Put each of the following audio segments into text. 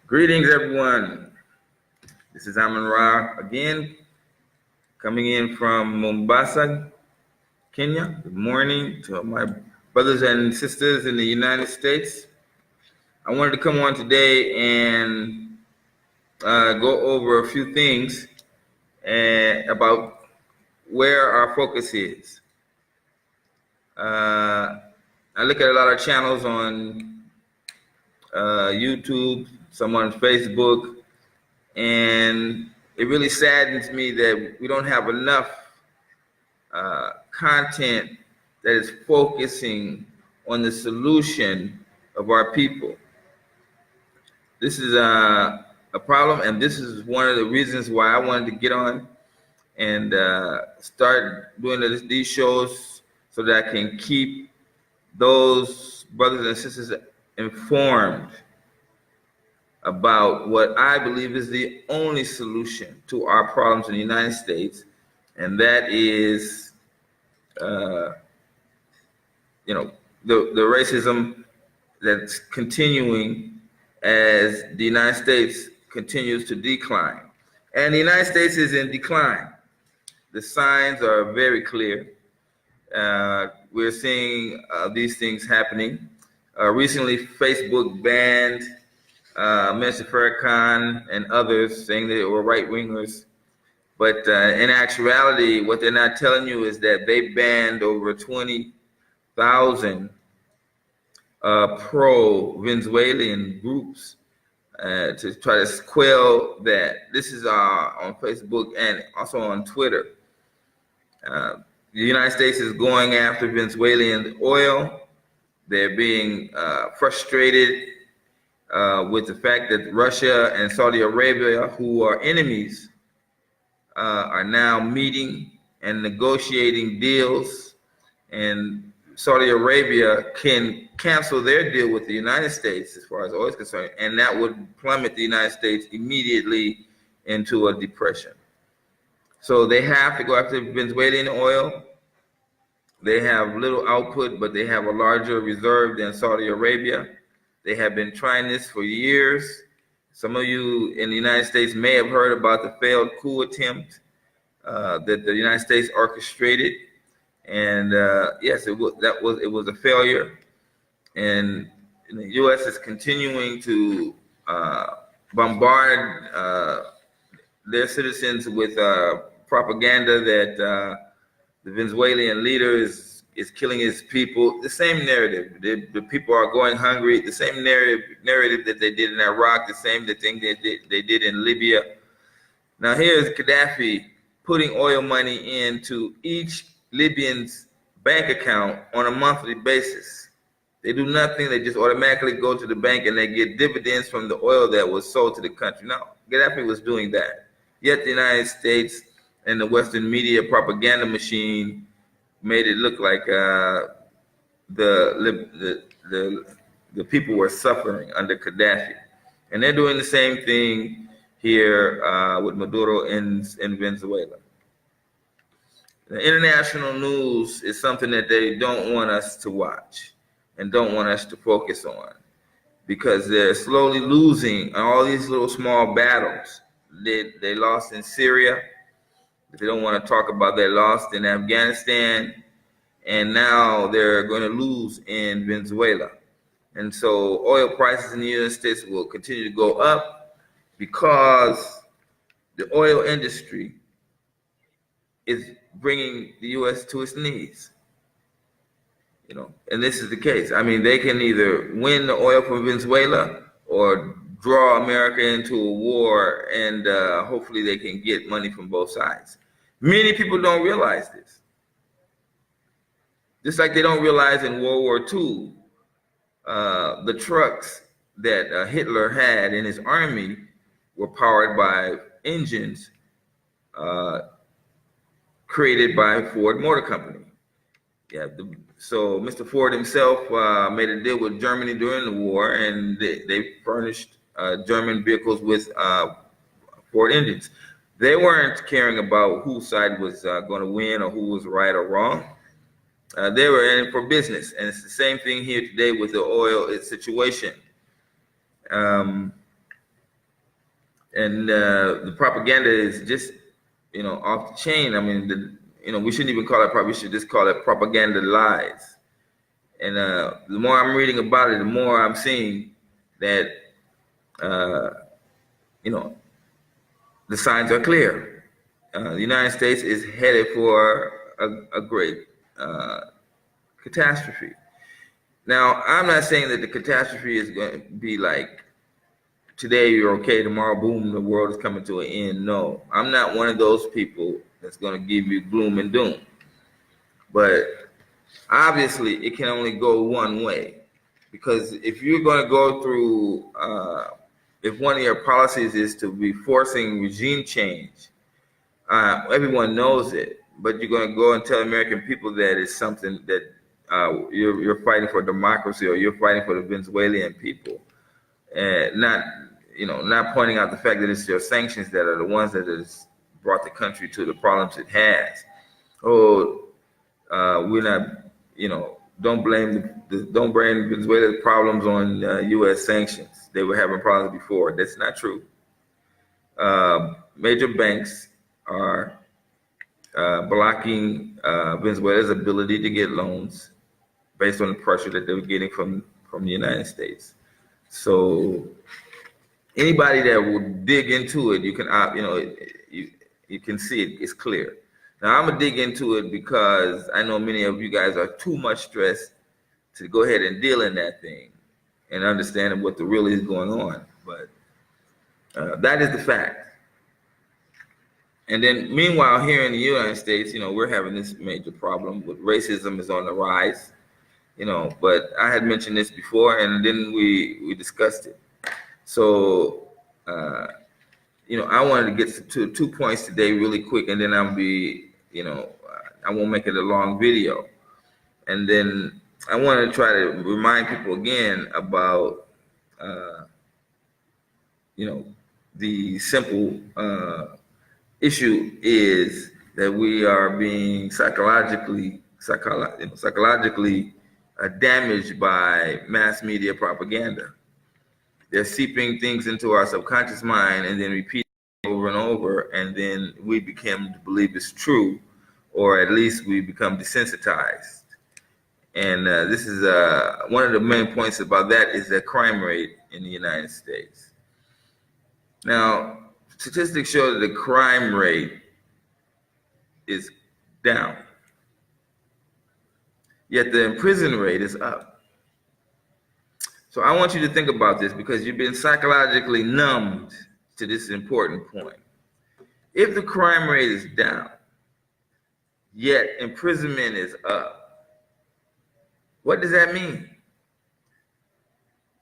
Greetings, everyone. This is Amin Ra again, coming in from Mombasa, Kenya. Good morning to my brothers and sisters in the United States. I wanted to come on today and go over a few things about where our focus is. I look at a lot of channels on YouTube, some on Facebook, and it really saddens me that we don't have enough content that is focusing on the solution of our people. This is a problem, and this is one of the reasons why I wanted to get on and start doing these shows so that I can keep those brothers and sisters informed about what I believe is the only solution to our problems in the United States, and that is, the racism that's continuing as the United States continues to decline. And the United States is in decline. The signs are very clear. We're seeing these things happening. Recently, Facebook banned Minister Farrakhan and others, saying that they were right-wingers. But in actuality, what they're not telling you is that they banned over 20,000 pro-Venezuelan groups to try to quell that. This is on Facebook and also on Twitter. The United States is going after Venezuelan oil. They're being frustrated with the fact that Russia and Saudi Arabia, who are enemies, are now meeting and negotiating deals, and Saudi Arabia can cancel their deal with the United States as far as oil is concerned, and that would plummet the United States immediately into a depression. So they have to go after Venezuelan oil. They have little output, but they have a larger reserve than Saudi Arabia. They have been trying this for years. Some of you in the United States may have heard about the failed coup attempt that the United States orchestrated, and yes, it was a failure. And the U.S. is continuing to bombard their citizens with propaganda that the Venezuelan leader is killing his people. The same narrative. The people are going hungry. The same narrative that they did in Iraq. The same thing they did in Libya. Now here's Gaddafi putting oil money into each Libyan's bank account on a monthly basis. They do nothing. They just automatically go to the bank and they get dividends from the oil that was sold to the country. Now, Gaddafi was doing that. Yet the United States and the Western media propaganda machine made it look like the people were suffering under Gaddafi. And they're doing the same thing here with Maduro in Venezuela. The international news is something that they don't want us to watch and don't want us to focus on, because they're slowly losing all these little small battles. They lost in Syria. They don't want to talk about they lost in Afghanistan, and now they're going to lose in Venezuela. And so oil prices in the United States will continue to go up because the oil industry is bringing the U.S. to its knees. And this is the case. I mean, they can either win the oil from Venezuela or draw America into a war, and hopefully they can get money from both sides. Many people don't realize this. Just like they don't realize in World War II, the trucks that Hitler had in his army were powered by engines created by Ford Motor Company. So Mr. Ford himself made a deal with Germany during the war, and they furnished German vehicles with Ford engines. They weren't caring about whose side was going to win or who was right or wrong. They were in it for business, and it's the same thing here today with the oil situation. And the propaganda is just, off the chain. I mean, we shouldn't even call it we should just call it propaganda lies. And the more I'm reading about it, the more I'm seeing that, you know, the signs are clear. The United States is headed for a great catastrophe. Now, I'm not saying that the catastrophe is going to be like today you're okay, tomorrow, boom, the world is coming to an end. No, I'm not one of those people that's going to give you gloom and doom. But obviously, it can only go one way. Because if you're going to go through, if one of your policies is to be forcing regime change, everyone knows it. But you're going to go and tell American people that it's something that you're fighting for democracy, or you're fighting for the Venezuelan people, and not pointing out the fact that it's your sanctions that are the ones that has brought the country to the problems it has. Oh, we're not, don't blame Venezuela's problems on U.S. sanctions. They were having problems before. That's not true. Major banks are blocking Venezuela's ability to get loans based on the pressure that they were getting from the United States. So anybody that will dig into it, you can, you can see it. It's clear. Now I'm gonna dig into it because I know many of you guys are too much stressed to go ahead and deal in that thing and understand what really is going on. But that is the fact. And then meanwhile, here in the United States, we're having this major problem with racism is on the rise. But I had mentioned this before, and then we discussed it. So, I wanted to get to 2 points today really quick, and then I'll be, I won't make it a long video. And then I want to try to remind people again about, the simple issue is that we are being psychologically damaged by mass media propaganda. They're seeping things into our subconscious mind and then repeating over and over, and then we become to believe it's true, or at least we become desensitized. And this is one of the main points about that is the crime rate in the United States. Now, statistics show that the crime rate is down, yet the imprisonment rate is up. So I want you to think about this because you've been psychologically numbed to this important point. If the crime rate is down, yet imprisonment is up, what does that mean?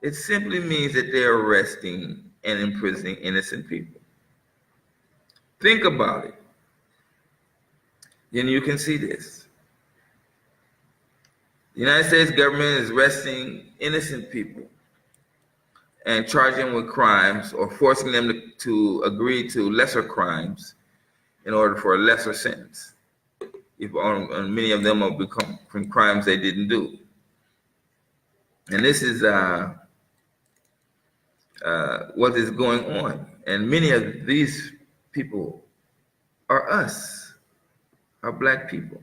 It simply means that they're arresting and imprisoning innocent people. Think about it. Then you can see this. The United States government is arresting innocent people and charging them with crimes, or forcing them to agree to lesser crimes in order for a lesser sentence. And many of them have become from crimes they didn't do. And this is what is going on. And many of these people are us, are Black people.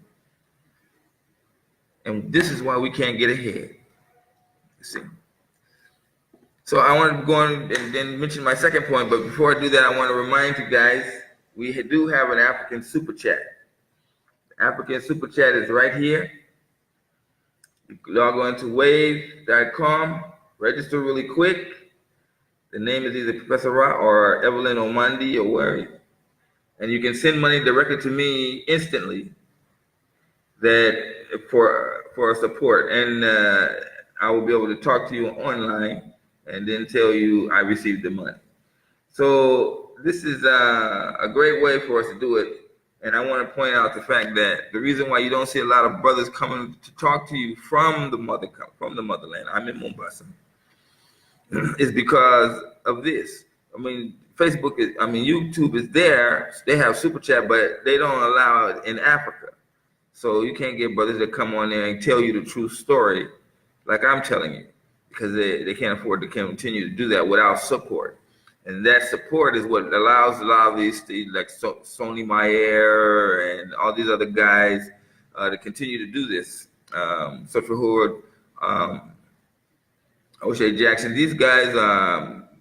And this is why we can't get ahead. You see. So I want to go on and then mention my second point. But before I do that, I want to remind you guys, we do have an African Super Chat. The African Super Chat is right here. You log on to wave.com, register really quick. The name is either Professor Ra or Evelyn Omandi or Wari. And you can send money directly to me instantly for support. And I will be able to talk to you online and then tell you I received the money. So this is a great way for us to do it. And I want to point out the fact that the reason why you don't see a lot of brothers coming to talk to you from the motherland, I'm in Mombasa, is because of this. I mean, YouTube is there. They have Super Chat, but they don't allow it in Africa. So you can't get brothers that come on there and tell you the true story like I'm telling you, because they can't afford to continue to do that without support. And that support is what allows a lot of these, like Sony Meyer and all these other guys, to continue to do this. Social Hood, O'Shea Jackson, these guys,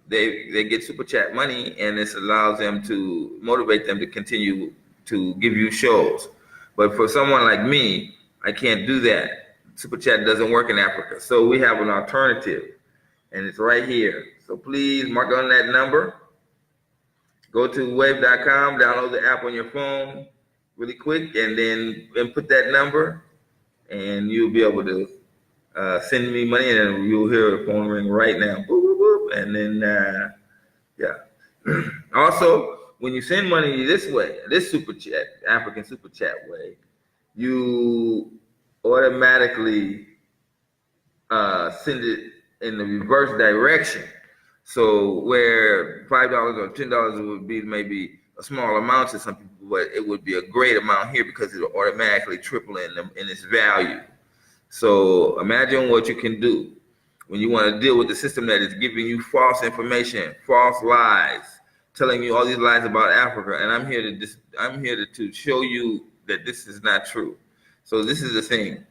they get super chat money, and this allows them to motivate them to continue to give you shows. But for someone like me, I can't do that. Super chat doesn't work in Africa. So we have an alternative, and it's right here. So please mark on that number. Go to wave.com, download the app on your phone really quick, and then input that number, and you'll be able to send me money, and you'll hear the phone ring right now. Boop, boop, boop. And then, yeah. Also, when you send money this way, this super chat, African super chat way, you automatically send it in the reverse direction. So where $5 or $10 would be maybe a small amount to some people, but it would be a great amount here because it'll automatically triple in its value. So imagine what you can do when you want to deal with the system that is giving you false information, false lies, telling you all these lies about Africa. And I'm here to show you that this is not true. So this is the thing.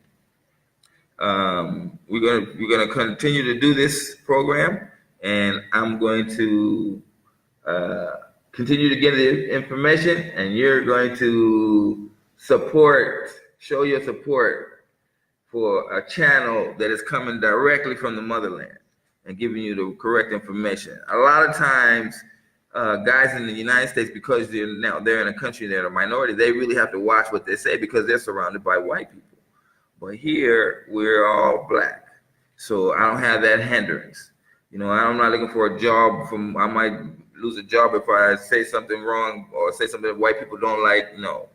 We're gonna continue to do this program, and I'm going to continue to give the information, and you're going to show your support for a channel that is coming directly from the motherland and giving you the correct information. A lot of times, guys in the United States, because they're in a country that are a minority, they really have to watch what they say because they're surrounded by white people. But here, we're all black. So I don't have that hindrance. You know, I'm not looking for a job I might lose a job if I say something wrong or say something that white people don't like. No,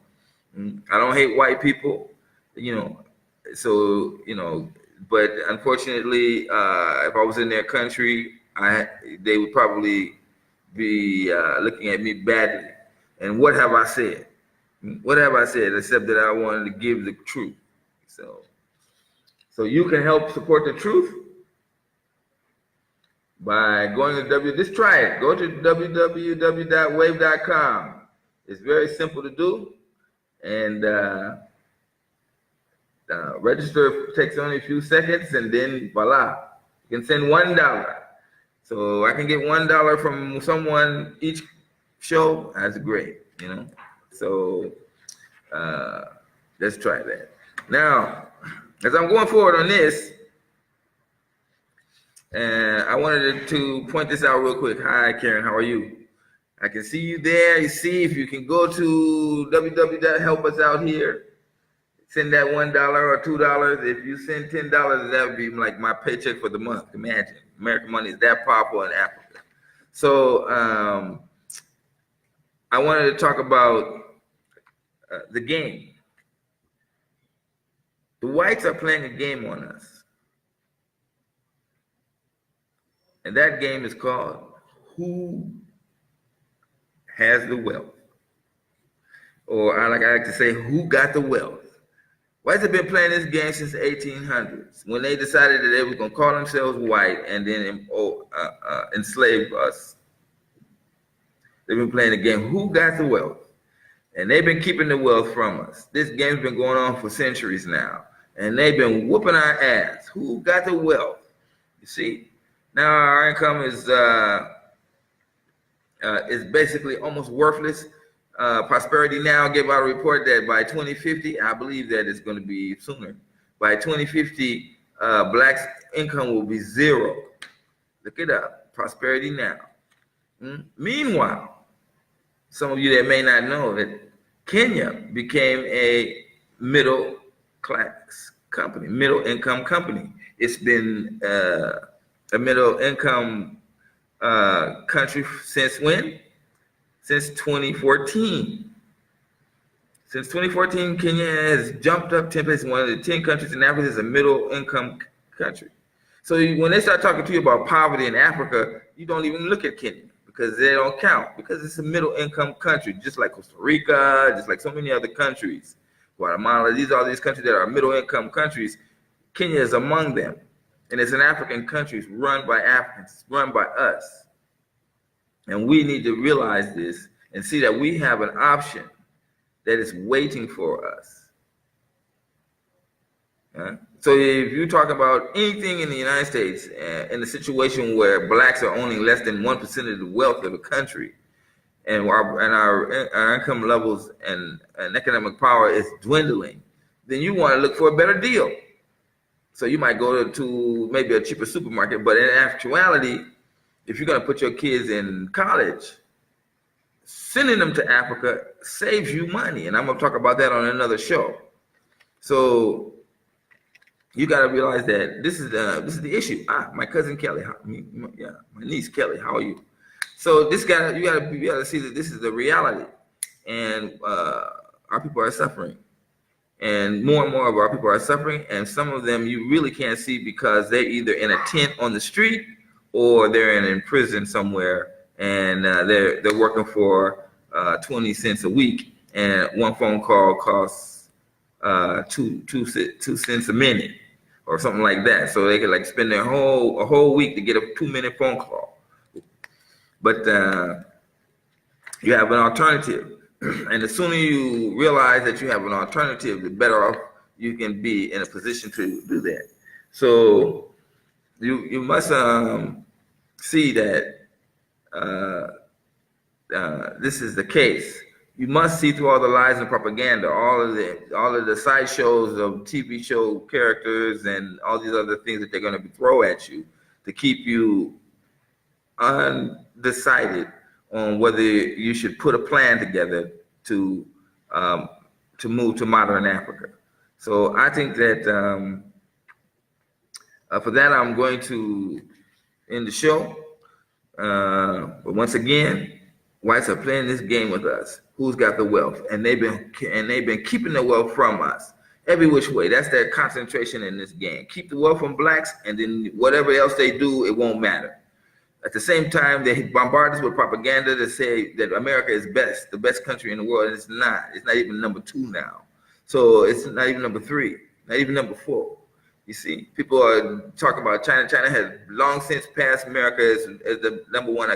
I don't hate white people, you know. So, you know, but unfortunately, if I was in their country, they would probably be looking at me badly. And what have I said? What have I said except that I wanted to give the truth? So you can help support the truth by going to just try it. Go to www.wave.com. It's very simple to do, and register takes only a few seconds, and then voila, you can send $1. So I can get $1 from someone each show. That's great, you know. So let's try that. Now, as I'm going forward on this, and I wanted to point this out real quick. Hi, Karen, how are you? I can see you there. You see, if you can go to www.help us out here, send that $1 or $2. If you send $10, that would be like my paycheck for the month. Imagine, American money is that powerful in Africa. So I wanted to talk about the game. The whites are playing a game on us. And that game is called Who Has the Wealth? Or I like to say, who got the wealth? Whites have been playing this game since the 1800s when they decided that they were going to call themselves white and then enslave us. They've been playing the game, who got the wealth? And they've been keeping the wealth from us. This game's been going on for centuries now. And they've been whooping our ass. Who got the wealth? You see? Now our income is basically almost worthless. Prosperity Now gave out a report that by 2050, I believe that it's going to be sooner. By 2050, blacks' income will be zero. Look it up. Prosperity Now. Meanwhile, some of you that may not know that Kenya became a middle class company, middle income company. It's been a middle income country since when? Since 2014. Since 2014, Kenya has jumped up 10 places. One of the 10 countries in Africa is a middle income country. So when they start talking to you about poverty in Africa, you don't even look at Kenya because they don't count, because it's a middle income country, just like Costa Rica, just like so many other countries. Guatemala, these are these countries that are middle income countries. Kenya is among them. And it's an African country, run by Africans, run by us. And we need to realize this and see that we have an option that is waiting for us. So if you talk about anything in the United States, in a situation where blacks are owning less than 1% of the wealth of the country, and our income levels and economic power is dwindling, then you want to look for a better deal. So you might go to maybe a cheaper supermarket, but in actuality, if you're going to put your kids in college, sending them to Africa saves you money. And I'm going to talk about that on another show. So you got to realize that this is the issue. My cousin Kelly, my niece Kelly, how are you? So you got to see that this is the reality, and our people are suffering, and more of our people are suffering, and some of them you really can't see because they're either in a tent on the street or they're in prison somewhere, and they're working for 20 cents a week, and one phone call costs 2 cents a minute or something like that. So they could like spend a whole week to get a 2-minute phone call. But you have an alternative, and the sooner you realize that you have an alternative, the better off you can be in a position to do that. So you must see that this is the case. You must see through all the lies and propaganda, all of the sideshows of TV show characters and all these other things that they're going to throw at you to keep you undecided on whether you should put a plan together to move to modern Africa. So I think that for that I'm going to end the show. But once again, whites are playing this game with us. Who's got the wealth? And they've been keeping the wealth from us every which way. That's their concentration in this game. Keep the wealth from blacks, and then whatever else they do, it won't matter. At the same time, they bombard us with propaganda to say that America is the best country in the world, and it's not. It's not even number 2 now. So it's not even number 3, not even number 4. You see, people are talking about China. China has long since passed America as the number 1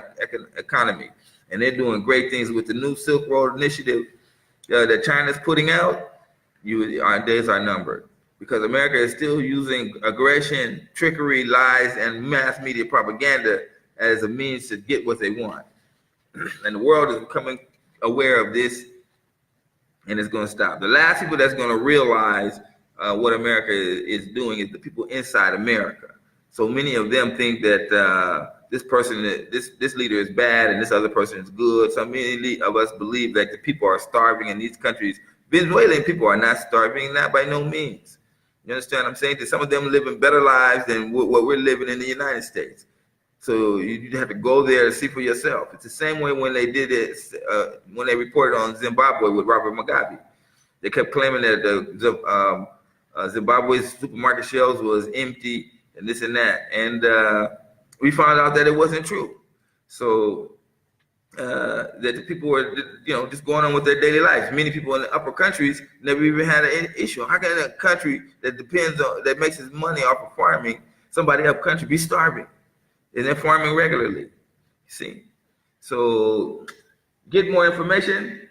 economy, and they're doing great things with the new Silk Road Initiative that China's putting out. Our days are numbered, because America is still using aggression, trickery, lies, and mass media propaganda as a means to get what they want. And the world is becoming aware of this, and it's going to stop. The last people that's going to realize what America is doing is the people inside America. So many of them think that this leader is bad and this other person is good. So many of us believe that the people are starving in these countries. Venezuelan people are not starving, not by no means. You understand what I'm saying? That some of them living better lives than what we're living in the United States. So you have to go there to see for yourself. It's the same way when they did it, when they reported on Zimbabwe with Robert Mugabe. They kept claiming that Zimbabwe's supermarket shelves was empty and this and that. And we found out that it wasn't true. So that the people were, just going on with their daily lives. Many people in the upper countries never even had an issue. How can a country that makes its money off of farming, somebody up country, be starving? And they're farming regularly, you see. So get more information.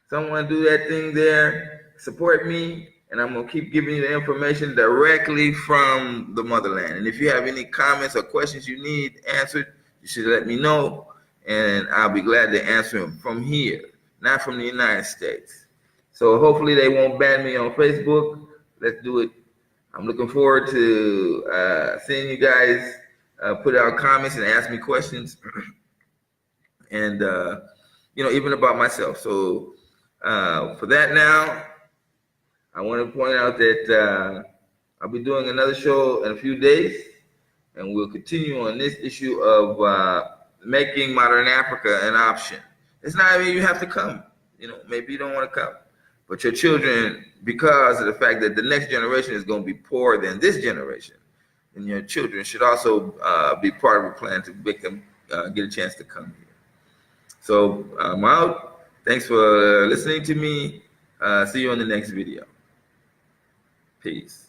Someone do that thing there. Support me, and I'm gonna keep giving you the information directly from the motherland. And if you have any comments or questions you need answered, you should let me know, and I'll be glad to answer them from here, not from the United States. So hopefully they won't ban me on Facebook. Let's do it. I'm looking forward to seeing you guys put out comments and ask me questions, and even about myself. So for that now, I want to point out that I'll be doing another show in a few days, and we'll continue on this issue of making modern Africa an option. It's not even you have to come. Maybe you don't want to come, but your children, because of the fact that the next generation is going to be poorer than this generation, and your children should also be part of a plan to make them get a chance to come here. So I'm out. Thanks for listening to me. See you on the next video. Peace.